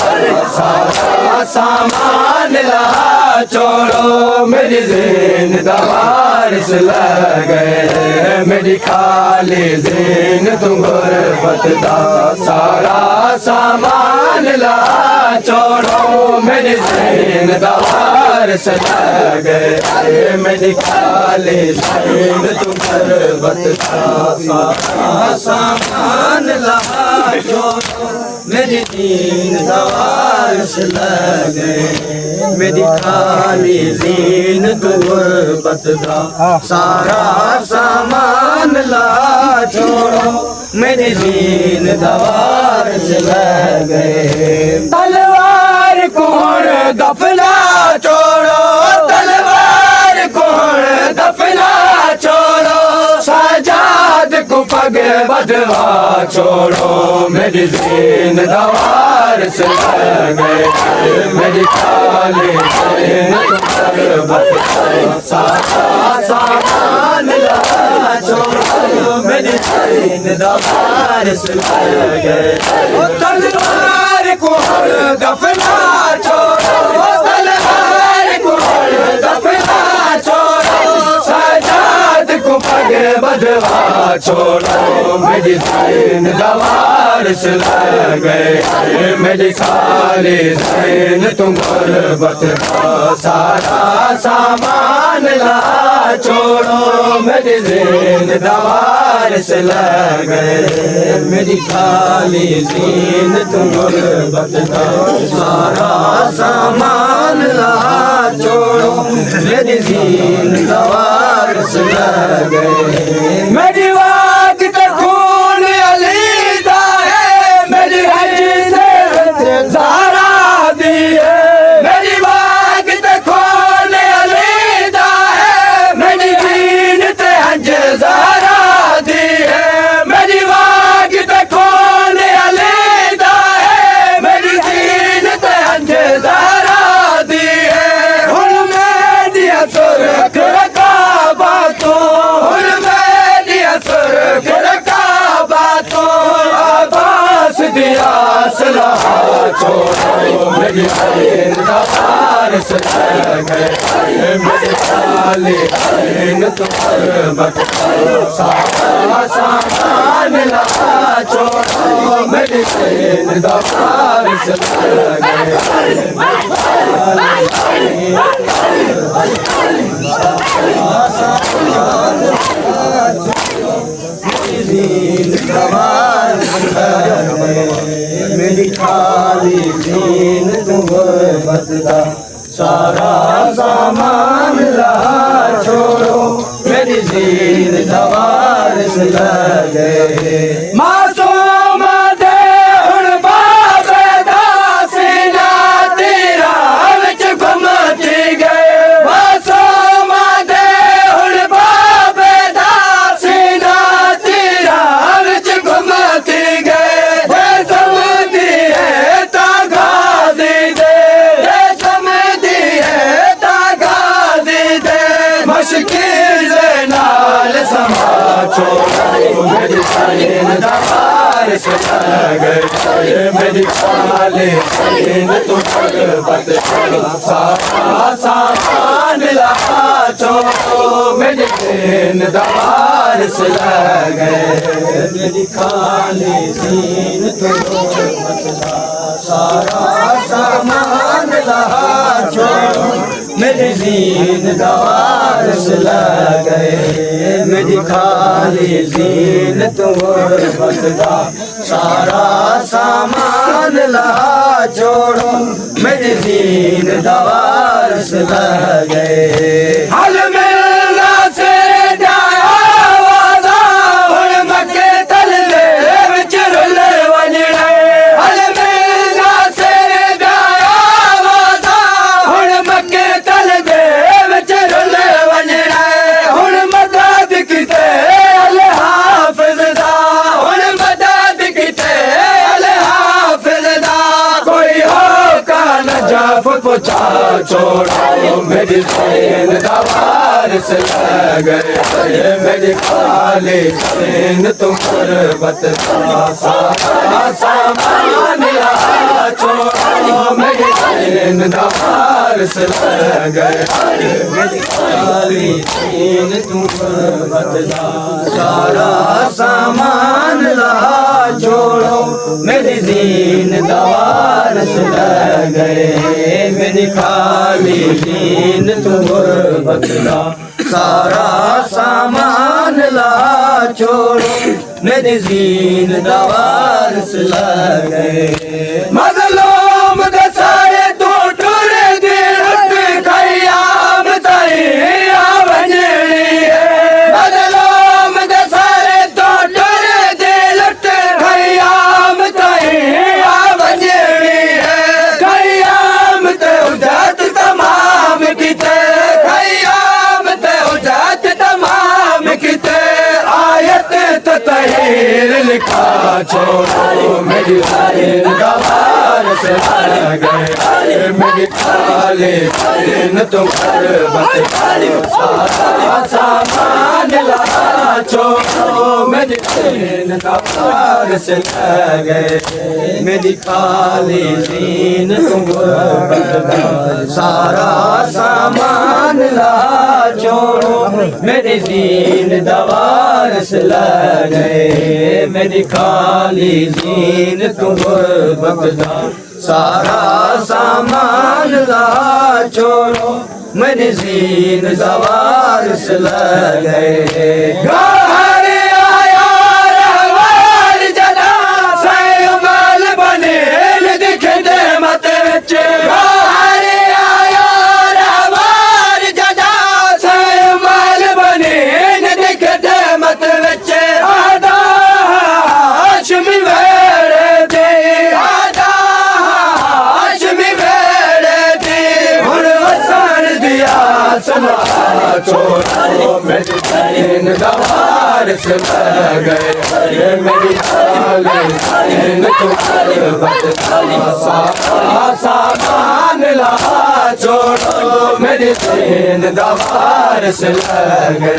सारा सामान ला छोड़ो मेरी जिंदवार से लगे मेरी खाली जिन तुम गुरबत दा सारा सामान ला छोड़ो मेरी जिंदवार से लगे मेरी खाली जिन तुम गुरबत दा सारा सामान ला छोड़ो मेरी जिंदवार से लगे मेरी खाली जीन तू गुरबत दा सारा सामान ला छोड़ो मेरी जिंदवार से लगे तलवार कौन दफना छोड़ो तलवार कौन दफना छोड़ो सजाद को पग बदवा छोड़ो मेरी जिंदवार से लगे मेरी खाली सारा सामान ला छोड़ो मेरी जिंदवार से लगे तलवार को दफना छोड़ो तलवार को दफना छोड़ो सजाद को पग बदवा छोड़ो मेरी जिंदवार से लगे मेरी खाली जिन तुम गुरबत दा सारा सामान ला छोड़ो मेरी जिंदवार से लगे मेरी खाली जिन तुम गुरबत दा सारा सामान ला छोड़ो मेरी जिंदवार से लगे मेरी वाक खून अली दा है मेरी हज ज़हरा दी है मेरी वाक खून अली दा है मेरी जीनत हज ज़हरा दी है मेरी वाक खून अली दा है मेरी जीनत हज ज़हरा दी है हुन मैं दिया सुरख रखा बातों हुन मैं दिया सुरख रखा बातों आबास दिया सलाह छोड़ो मेरी जिंदवार से लगे मेरी खाली जिन तुम गुरबत सारा सामान ला छोड़ो मेरी जिंदवार से मेरी खाली जीन तुम गुरबत दा सारा सामान ला छोड़ो मेरी जिंदवार से लगे मासूम दे हुण बाबे दा सीना तेरा विच घुमती गए मासूम दे हुण बाबे दा सीना तेरा विच घुमती गए छोड़ो मेरी जिंदवार से लगे मेरी खाली जिन तुम गुरबत सारा सामान ला छोड़ो मेरी जिंदवार से लगे मेरी खाली जिन तुम गुरबत सारा सामान ला छोड़ो मेरी जिंदवार से लगे मेरी खाली जिन तुम गुरबत दा सारा सामान ला छोड़ो मेरी जिंदवार से लगे हल मिलना से जाया वादा हुण मके तल दे विच रुले वजणे हल मिलना से जाया वादा हुण मके तल दे विच रुले वजणे हुण मदद किते अल हाफिज़ दा हुण मदद किते अल हाफिज़ दा कोई हो का नजाफ पुछा छोड़ो मेरी जिंदवार से लगे मेरी खाली जिन तुम गुरबत सारा सामान ला छोड़ो दीन दवारस लगे मेरी खाली दीन तू बदला सारा सामान ला छोड़ो मेरी दीन दवारस लगे मेरी खाली दीन तू बदला सारा सामान ला छोड़ो मेरी दीन दवारस लगे मजलूम दे सारे तो टुरे दिल खयाम ताई आवंजड़ी मजलूम दे सारे तो टुरे दिल खयाम ताई आवंजड़ी खयाम ते उजात तमाम किते खयाम ते उजात तमाम किते आयत ततहीर लिखा छोड़ो मेरी दीन दवारस लगे मेरी खाली दीन तुम सारा सामान ला छोड़ो मेरी दीन दवारस लगे मेरी खाली दीन तुम सारा सामान ला छोड़ो मेरी दीन दवारस लगे मेरी खाली दीन तुम बगदा सारा सामान ला छोड़ो मेरी दीन दवारस लगे छोड़ो मेरी दीन दवारस लगे मेरी खाली दीन तुम सारा सामान ला छोड़ो मेरी दीन दवारस लगे